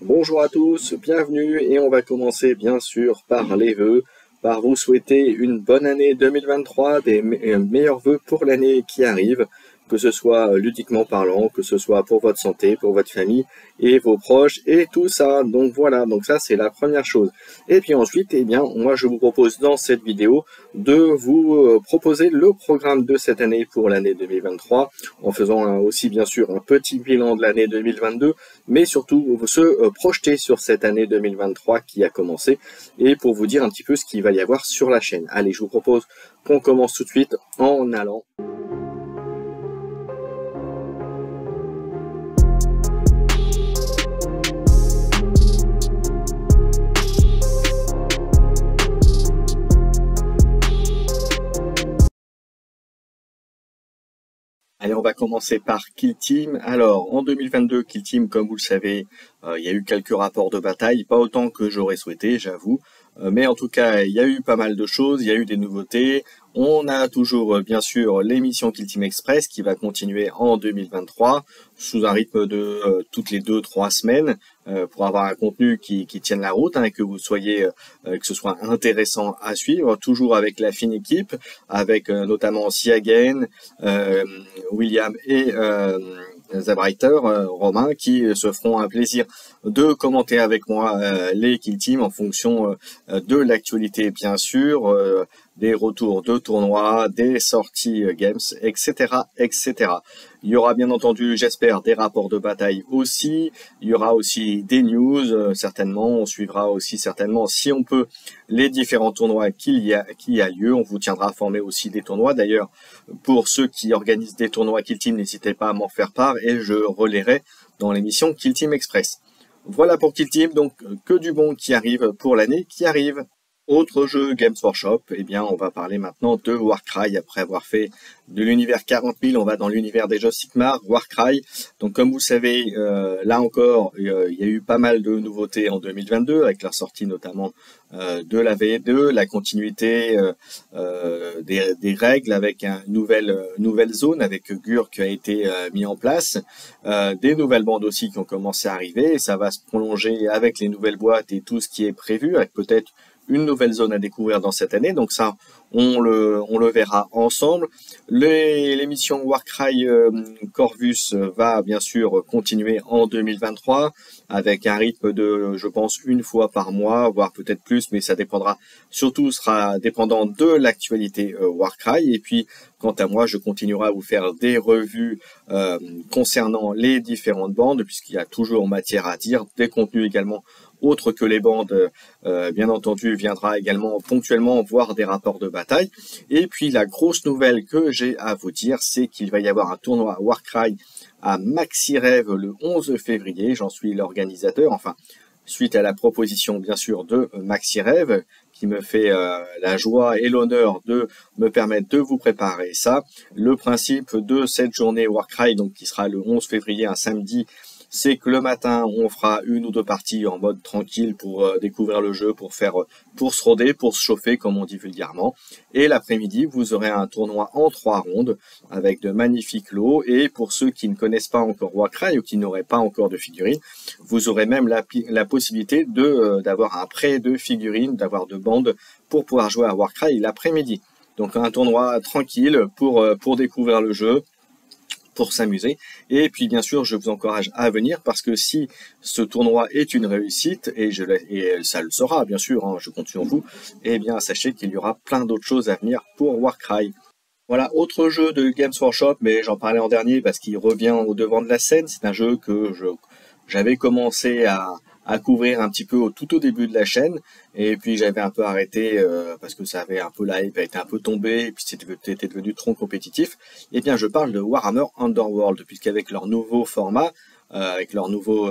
Bonjour à tous, bienvenue et on va commencer bien sûr par les vœux, par vous souhaiter une bonne année 2023, des meilleurs vœux pour l'année qui arrive, que ce soit ludiquement parlant, que ce soit pour votre santé, pour votre famille et vos proches et tout ça. Donc voilà, donc ça c'est la première chose. Et puis ensuite, eh bien, moi je vous propose dans cette vidéo de vous proposer le programme de cette année pour l'année 2023, en faisant aussi bien sûr un petit bilan de l'année 2022, mais surtout se projeter sur cette année 2023 qui a commencé et pour vous dire un petit peu ce qu'il va y avoir sur la chaîne. Allez, je vous propose qu'on commence tout de suite en allant. Allez, on va commencer par Kill Team. Alors, en 2022, Kill Team, comme vous le savez, il y a eu quelques rapports de bataille, pas autant que j'aurais souhaité, j'avoue. Mais en tout cas, il y a eu pas mal de choses, il y a eu des nouveautés. On a toujours, bien sûr, l'émission Kill Team Express qui va continuer en 2023, sous un rythme de toutes les 2-3 semaines, pour avoir un contenu qui tienne la route, et que vous soyez, que ce soit intéressant à suivre, toujours avec la fine équipe, avec notamment Siagen, William et Zabrighter, Romain, qui se feront un plaisir de commenter avec moi les Kill Team en fonction de l'actualité, bien sûr, des retours de tournois, des sorties games, etc., etc. Il y aura bien entendu, j'espère, des rapports de bataille aussi. Il y aura aussi des news, certainement. On suivra aussi certainement, si on peut, les différents tournois qui y a lieu. On vous tiendra informé aussi des tournois. D'ailleurs, pour ceux qui organisent des tournois Kill Team, n'hésitez pas à m'en faire part et je relayerai dans l'émission Kill Team Express. Voilà pour Kill Team, donc que du bon qui arrive pour l'année qui arrive. Autre jeu Games Workshop, eh bien on va parler maintenant de Warcry. Après avoir fait de l'univers 40 000, on va dans l'univers des jeux Sigmar, Warcry. Donc comme vous le savez, là encore, il y a eu pas mal de nouveautés en 2022, avec la sortie notamment de la V2, la continuité des règles avec une nouvelle zone, avec Gur qui a été mis en place, des nouvelles bandes aussi qui ont commencé à arriver, et ça va se prolonger avec les nouvelles boîtes et tout ce qui est prévu, avec peut-être une nouvelle zone à découvrir dans cette année, donc ça, on le verra ensemble. L'émission Warcry Corvus va bien sûr continuer en 2023, avec un rythme de, je pense, une fois par mois, voire peut-être plus, mais ça dépendra, surtout sera dépendant de l'actualité Warcry, et puis, quant à moi, je continuerai à vous faire des revues concernant les différentes bandes, puisqu'il y a toujours matière à dire, des contenus également autre que les bandes, bien entendu, viendra également ponctuellement voir des rapports de bataille. Et puis la grosse nouvelle que j'ai à vous dire, c'est qu'il va y avoir un tournoi Warcry à Maxirêve le 11 février. J'en suis l'organisateur, enfin, suite à la proposition bien sûr de Maxirêve, qui me fait la joie et l'honneur de me permettre de vous préparer ça. Le principe de cette journée Warcry, donc qui sera le 11 février, un samedi, c'est que le matin, on fera une ou deux parties en mode tranquille pour découvrir le jeu, pour se roder, pour se chauffer, comme on dit vulgairement. Et l'après-midi, vous aurez un tournoi en 3 rondes avec de magnifiques lots. Et pour ceux qui ne connaissent pas encore Warcry ou qui n'auraient pas encore de figurines, vous aurez même la possibilité d'avoir un prêt de figurines, d'avoir de bandes pour pouvoir jouer à Warcry l'après-midi. Donc un tournoi tranquille pour découvrir le jeu, pour s'amuser. Et puis bien sûr, je vous encourage à venir, parce que si ce tournoi est une réussite, et ça le sera bien sûr, hein, je compte sur vous, et bien sachez qu'il y aura plein d'autres choses à venir pour Warcry. Voilà, autre jeu de Games Workshop, mais j'en parlais en dernier parce qu'il revient au devant de la scène. C'est un jeu que j'avais commencé à couvrir un petit peu tout au début de la chaîne, et puis j'avais un peu arrêté parce que ça avait un peu la hype, a été un peu tombé, et puis c'était devenu trop compétitif. Eh bien, je parle de Warhammer Underworld, puisqu'avec leur nouveau format, avec leur nouveau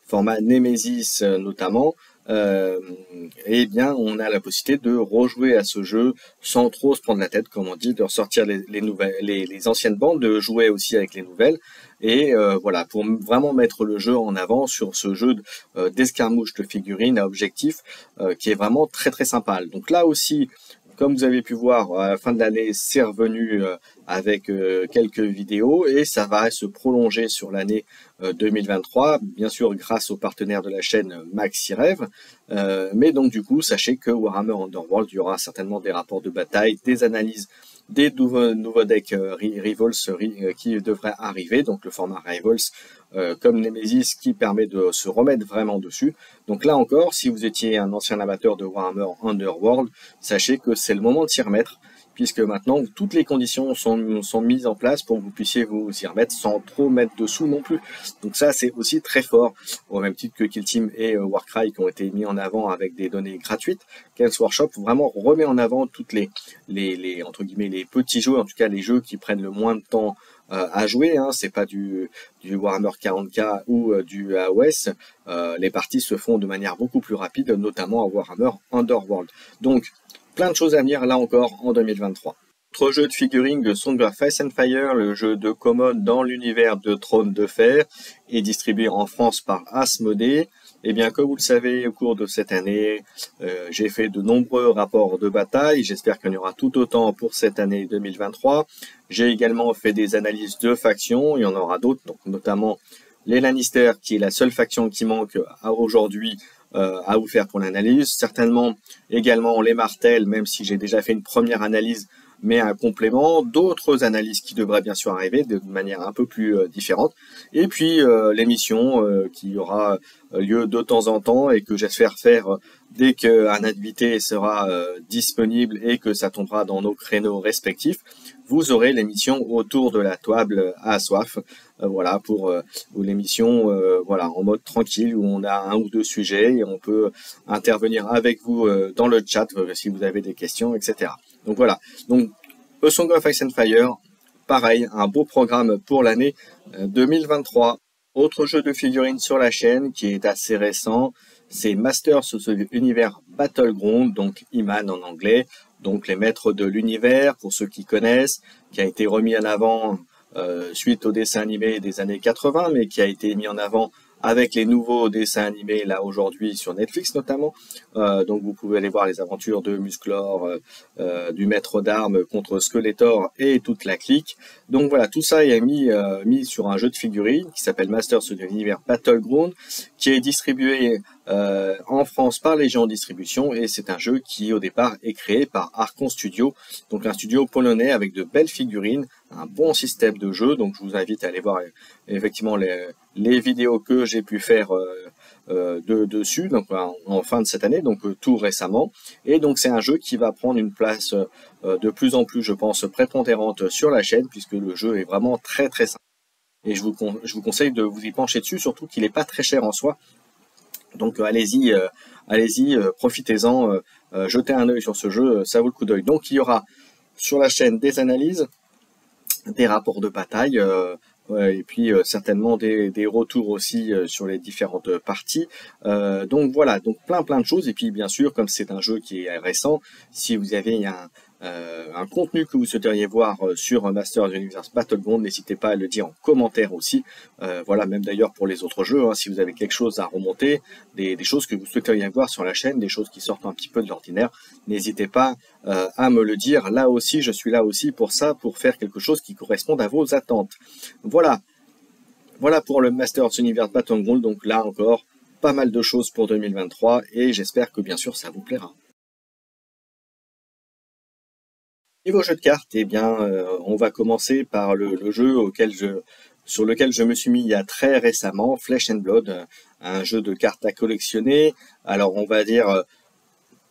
format Nemesis notamment, eh bien, on a la possibilité de rejouer à ce jeu sans trop se prendre la tête, comme on dit, de ressortir les anciennes bandes, de jouer aussi avec les nouvelles. Et voilà, pour vraiment mettre le jeu en avant sur ce jeu d'escarmouche de figurines à objectif qui est vraiment très très sympa. Donc là aussi, Comme vous avez pu voir, à la fin de l'année, c'est revenu avec quelques vidéos et ça va se prolonger sur l'année 2023, bien sûr grâce aux partenaires de la chaîne Maxirev. Mais donc du coup, sachez que Warhammer Underworld, il y aura certainement des rapports de bataille, des analyses des nouveaux decks Rivals qui devraient arriver, donc le format Rivals comme Nemesis qui permet de se remettre vraiment dessus. Donc là encore, si vous étiez un ancien amateur de Warhammer Underworld, sachez que c'est le moment de s'y remettre, puisque maintenant toutes les conditions sont mises en place pour que vous puissiez vous y remettre sans trop mettre dessous non plus. Donc ça c'est aussi très fort, au même titre que Kill Team et Warcry qui ont été mis en avant avec des données gratuites. Games Workshop vraiment remet en avant toutes les entre guillemets les petits jeux, en tout cas les jeux qui prennent le moins de temps à jouer, hein. C'est pas du Warhammer 40K ou du AOS, les parties se font de manière beaucoup plus rapide, notamment à Warhammer Underworld. Donc plein de choses à venir là encore en 2023. Autre jeu de figurines de Song of Ice and Fire, le jeu de commode dans l'univers de Trône de Fer, est distribué en France par Asmodée. Eh bien, comme vous le savez, au cours de cette année, j'ai fait de nombreux rapports de bataille. J'espère qu'il y en aura tout autant pour cette année 2023. J'ai également fait des analyses de factions. Il y en aura d'autres, donc notamment les Lannister, qui est la seule faction qui manque aujourd'hui à vous faire pour l'analyse. Certainement également les Martels, même si j'ai déjà fait une première analyse, mais un complément, d'autres analyses qui devraient bien sûr arriver de manière un peu plus différente, et puis l'émission qui aura lieu de temps en temps et que j'espère faire dès qu'un invité sera disponible et que ça tombera dans nos créneaux respectifs. Vous aurez l'émission autour de la table à soif, voilà, pour l'émission voilà, en mode tranquille où on a un ou deux sujets et on peut intervenir avec vous dans le chat si vous avez des questions, etc. Donc voilà, donc A Song of Ice and Fire, pareil, un beau programme pour l'année 2023. Autre jeu de figurines sur la chaîne qui est assez récent, c'est Masters of the Universe Battleground, donc Iman en anglais, donc les maîtres de l'univers, pour ceux qui connaissent, qui a été remis en avant suite au dessin animé des années 80, mais qui a été mis en avant avec les nouveaux dessins animés là aujourd'hui sur Netflix notamment. Donc vous pouvez aller voir les aventures de Musclor, du maître d'armes contre Skeletor et toute la clique. Donc voilà, tout ça est mis sur un jeu de figurines qui s'appelle Masters of the Universe Battleground, qui est distribué en France par Légion Distribution, et c'est un jeu qui au départ est créé par Archon Studio, donc un studio polonais avec de belles figurines, un bon système de jeu. Donc je vous invite à aller voir effectivement les vidéos que j'ai pu faire dessus, donc en fin de cette année, donc tout récemment. Et donc c'est un jeu qui va prendre une place de plus en plus, je pense, prépondérante sur la chaîne, puisque le jeu est vraiment très très simple. Et je vous conseille de vous y pencher dessus, surtout qu'il n'est pas très cher en soi. Donc allez-y, profitez-en, jetez un œil sur ce jeu, ça vaut le coup d'œil. Donc il y aura sur la chaîne des analyses, des rapports de bataille, et puis certainement des retours aussi sur les différentes parties. Donc voilà, donc plein de choses. Et puis bien sûr, comme c'est un jeu qui est récent, si vous avez un contenu que vous souhaiteriez voir sur Masters of the Universe Battleground, n'hésitez pas à le dire en commentaire aussi. Voilà, même d'ailleurs pour les autres jeux, hein, si vous avez quelque chose à remonter, des choses que vous souhaiteriez voir sur la chaîne, des choses qui sortent un petit peu de l'ordinaire, n'hésitez pas à me le dire. Là aussi, je suis là aussi pour ça, pour faire quelque chose qui corresponde à vos attentes. Voilà pour le Masters of the Universe Battleground. Donc là encore, pas mal de choses pour 2023 et j'espère que bien sûr ça vous plaira. Niveau jeu de cartes, eh bien, on va commencer par le jeu sur lequel je me suis mis il y a très récemment, Flesh and Blood, un jeu de cartes à collectionner. Alors on va dire,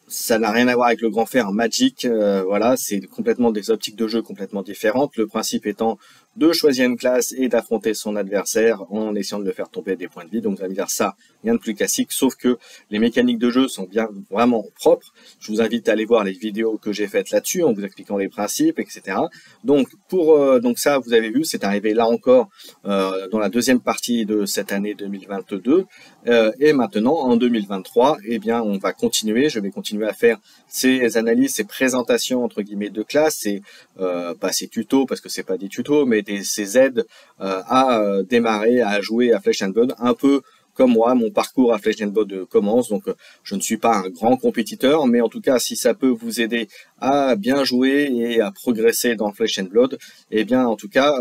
ça n'a rien à voir avec le grand fer Magic, voilà, c'est complètement des optiques de jeu complètement différentes. Le principe étant de choisir une classe et d'affronter son adversaire en essayant de le faire tomber des points de vie. Donc vous allez me dire ça, rien de plus classique, sauf que les mécaniques de jeu sont bien vraiment propres. Je vous invite à aller voir les vidéos que j'ai faites là-dessus en vous expliquant les principes, etc. Donc donc ça, vous avez vu, c'est arrivé là encore dans la deuxième partie de cette année 2022. Et maintenant, en 2023, eh bien, on va continuer. Je vais continuer à faire ces analyses, ces présentations entre guillemets de classe, et pas ces tutos parce que c'est pas des tutos, mais ces aides à démarrer, à jouer à Flesh and Blood, un peu comme moi, mon parcours à Flesh and Blood commence, donc je ne suis pas un grand compétiteur, mais en tout cas, si ça peut vous aider à bien jouer et à progresser dans Flesh and Blood, eh bien, en tout cas,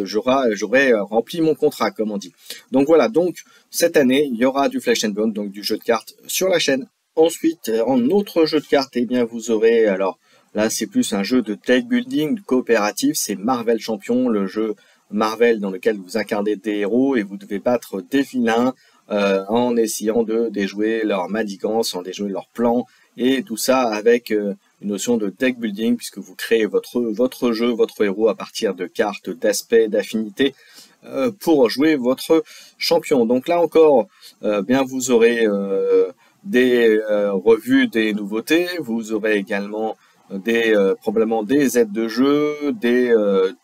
j'aurai rempli mon contrat, comme on dit. Donc voilà, donc cette année, il y aura du Flesh and Blood, donc du jeu de cartes sur la chaîne. Ensuite, en autre jeu de cartes, eh bien, vous aurez, alors là, c'est plus un jeu de deck building coopératif, c'est Marvel Champion, le jeu Marvel dans lequel vous incarnez des héros et vous devez battre des vilains en essayant de déjouer leur manigance, en déjouer leur plan, et tout ça avec une notion de deck building, puisque vous créez votre jeu, votre héros à partir de cartes, d'aspects, d'affinités, pour jouer votre champion. Donc là encore, bien vous aurez des revues des nouveautés, vous aurez également probablement des aides de jeu, des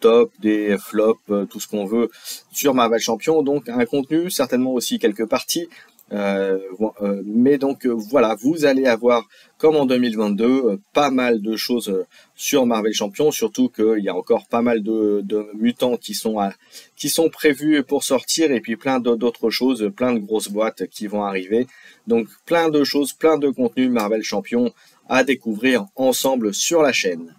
tops, des flops, tout ce qu'on veut sur Marvel Champion, donc un contenu, certainement aussi quelques parties, mais donc voilà, vous allez avoir, comme en 2022, pas mal de choses sur Marvel Champion, surtout qu'il y a encore pas mal de mutants qui sont prévus pour sortir, et puis plein d'autres choses, plein de grosses boîtes qui vont arriver, donc plein de choses, plein de contenus Marvel Champion à découvrir ensemble sur la chaîne.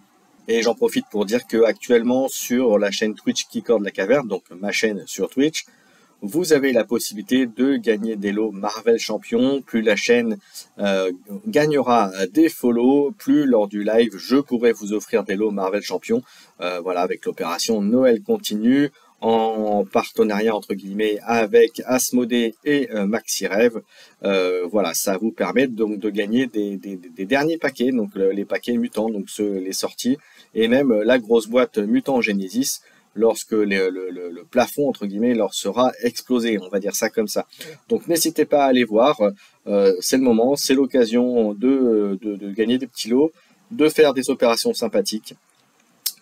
Et j'en profite pour dire que actuellement sur la chaîne Twitch Keycord la Caverne, donc ma chaîne sur Twitch, vous avez la possibilité de gagner des lots Marvel Champion. Plus la chaîne gagnera des follow, plus lors du live, je pourrai vous offrir des lots Marvel Champion. Voilà, avec l'opération Noël continue, en partenariat entre guillemets avec Asmodée et MaxiRêve. Voilà, ça vous permet donc de gagner des derniers paquets, donc les paquets mutants, donc les sorties, et même la grosse boîte Mutant Genesis, lorsque le plafond, entre guillemets, leur sera explosé, on va dire ça comme ça. Donc n'hésitez pas à aller voir, c'est le moment, c'est l'occasion de gagner des petits lots, de faire des opérations sympathiques.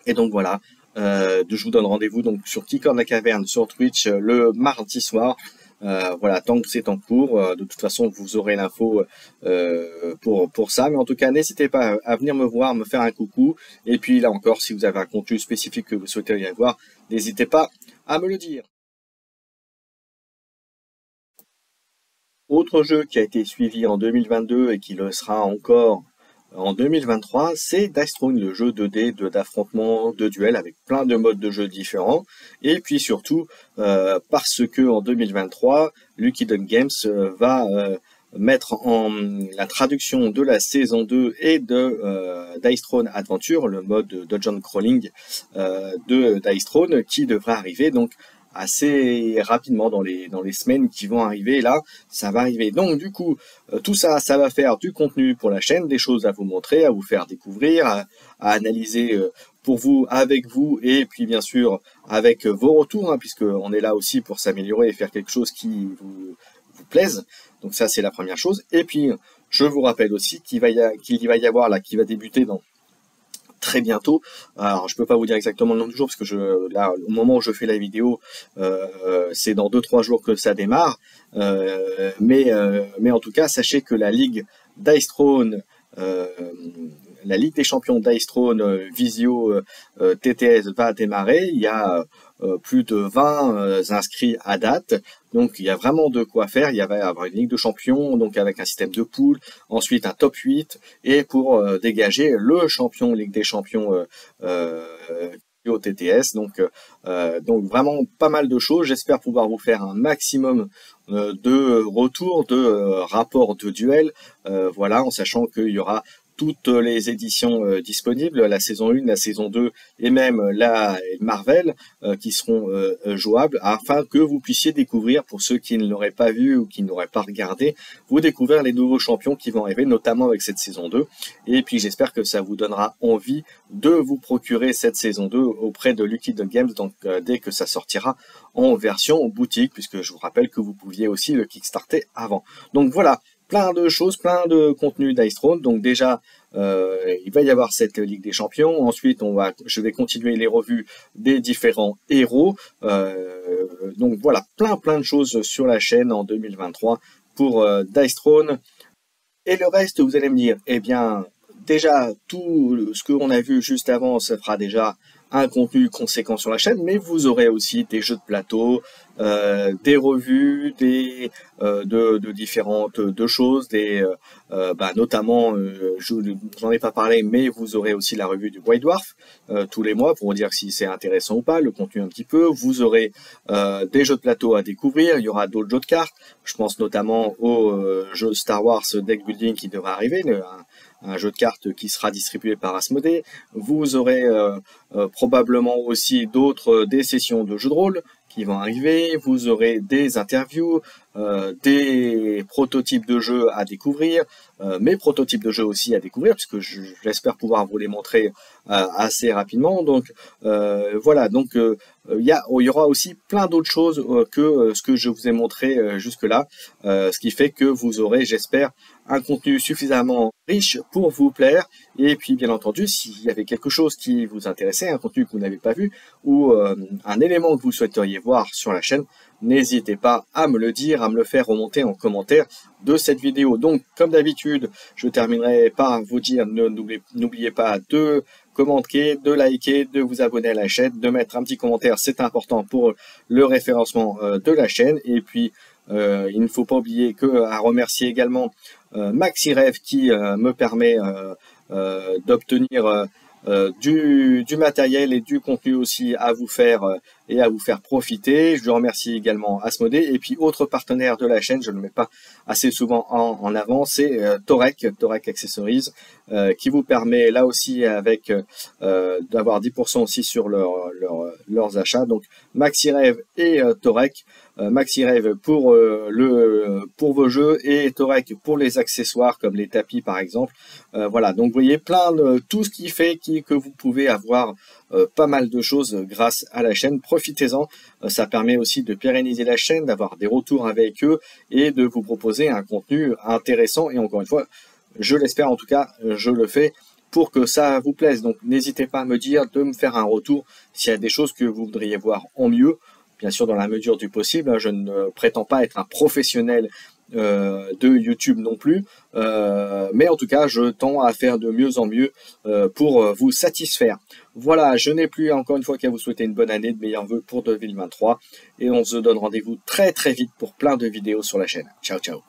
Et donc voilà, je vous donne rendez-vous donc sur Keycord la Caverne, sur Twitch, le mardi soir. Voilà, tant que c'est en cours, de toute façon vous aurez l'info pour ça, mais en tout cas n'hésitez pas à venir me voir, me faire un coucou, et puis là encore, si vous avez un contenu spécifique que vous souhaitez y voir, n'hésitez pas à me le dire. Autre jeu qui a été suivi en 2022 et qui le sera encore en 2023, c'est Dice Throne, le jeu 2D d'affrontement, de duel, avec plein de modes de jeu différents. Et puis surtout, parce que en 2023, Lucky Duck Games va mettre en la traduction de la saison 2 et de Dice Throne Adventure, le mode dungeon crawling de Dice Throne, qui devrait arriver donc assez rapidement dans les semaines qui vont arriver. Là, ça va arriver. Donc du coup, tout ça, ça va faire du contenu pour la chaîne, des choses à vous montrer, à vous faire découvrir, à analyser pour vous, avec vous, et puis bien sûr avec vos retours, hein, puisque on est là aussi pour s'améliorer et faire quelque chose qui vous plaise. Donc ça, c'est la première chose. Et puis, je vous rappelle aussi qu'il va y avoir là, qui va débuter dans très bientôt. Alors je peux pas vous dire exactement le nom du jour parce que là au moment où je fais la vidéo, c'est dans 2-3 jours que ça démarre. Mais en tout cas, sachez que la Ligue Dice Throne, la Ligue des champions Dice Throne Visio TTS va démarrer. Il y a plus de 20 inscrits à date, donc il y a vraiment de quoi faire. Il va y avoir une Ligue de champions, donc avec un système de poule, ensuite un top 8, et pour dégager le champion Ligue des champions au TTS, donc vraiment pas mal de choses. J'espère pouvoir vous faire un maximum de retours, de rapports de duel, voilà, en sachant qu'il y aura toutes les éditions disponibles, la saison 1, la saison 2 et même la Marvel qui seront jouables, afin que vous puissiez découvrir, pour ceux qui ne l'auraient pas vu ou qui n'auraient pas regardé, vous découvrir les nouveaux champions qui vont arriver, notamment avec cette saison 2. Et puis j'espère que ça vous donnera envie de vous procurer cette saison 2 auprès de Lucky Duck Games, donc dès que ça sortira en version boutique, puisque je vous rappelle que vous pouviez aussi le kickstarter avant. Donc voilà, plein de choses, plein de contenu Dice Throne. Donc déjà, il va y avoir cette Ligue des Champions. Ensuite, je vais continuer les revues des différents héros. Donc voilà, plein de choses sur la chaîne en 2023 pour Dice Throne. Et le reste, vous allez me dire, eh bien, déjà, tout ce qu'on a vu juste avant, ça fera déjà un contenu conséquent sur la chaîne, mais vous aurez aussi des jeux de plateau, des revues, de différentes choses, notamment, je n'en ai pas parlé, mais vous aurez aussi la revue du White Dwarf tous les mois pour vous dire si c'est intéressant ou pas, le contenu un petit peu. Vous aurez des jeux de plateau à découvrir, il y aura d'autres jeux de cartes. Je pense notamment au jeu Star Wars Deck Building qui devrait arriver, un jeu de cartes qui sera distribué par Asmodée. Vous aurez probablement aussi des sessions de jeux de rôle qui vont arriver. Vous aurez des interviews, des prototypes de jeux à découvrir, mes prototypes de jeux aussi à découvrir, puisque j'espère pouvoir vous les montrer assez rapidement. Donc voilà, donc il y aura aussi plein d'autres choses que ce que je vous ai montré jusque-là, ce qui fait que vous aurez, j'espère, un contenu suffisamment riche pour vous plaire. Et puis bien entendu, s'il y avait quelque chose qui vous intéressait, un contenu que vous n'avez pas vu, ou un élément que vous souhaiteriez voir sur la chaîne, n'hésitez pas à me le dire, à me le faire remonter en commentaire de cette vidéo. Donc comme d'habitude, je terminerai par vous dire, n'oubliez pas de commenter, de liker, de vous abonner à la chaîne, de mettre un petit commentaire, c'est important pour le référencement de la chaîne. Et puis il ne faut pas oublier à remercier également MaxiRêve qui me permet d'obtenir du matériel et du contenu aussi à vous faire et à vous faire profiter. Je remercie également Asmodée et puis autre partenaire de la chaîne, je ne le mets pas assez souvent en avant, c'est Torek Accessories qui vous permet là aussi avec d'avoir 10% aussi sur leurs achats. Donc MaxiRêve et Torek. MaxiRêve pour vos jeux et Torek pour les accessoires comme les tapis par exemple. Voilà, donc vous voyez tout ce qui fait que vous pouvez avoir pas mal de choses grâce à la chaîne. Profitez-en, ça permet aussi de pérenniser la chaîne, d'avoir des retours avec eux et de vous proposer un contenu intéressant. Et encore une fois, je l'espère, en tout cas, je le fais pour que ça vous plaise. Donc n'hésitez pas à me dire, de me faire un retour s'il y a des choses que vous voudriez voir en mieux. Bien sûr, dans la mesure du possible, je ne prétends pas être un professionnel de YouTube non plus, mais en tout cas, je tends à faire de mieux en mieux pour vous satisfaire. Voilà, je n'ai plus encore une fois qu'à vous souhaiter une bonne année, de meilleurs vœux pour 2023, et on se donne rendez-vous très très vite pour plein de vidéos sur la chaîne. Ciao, ciao.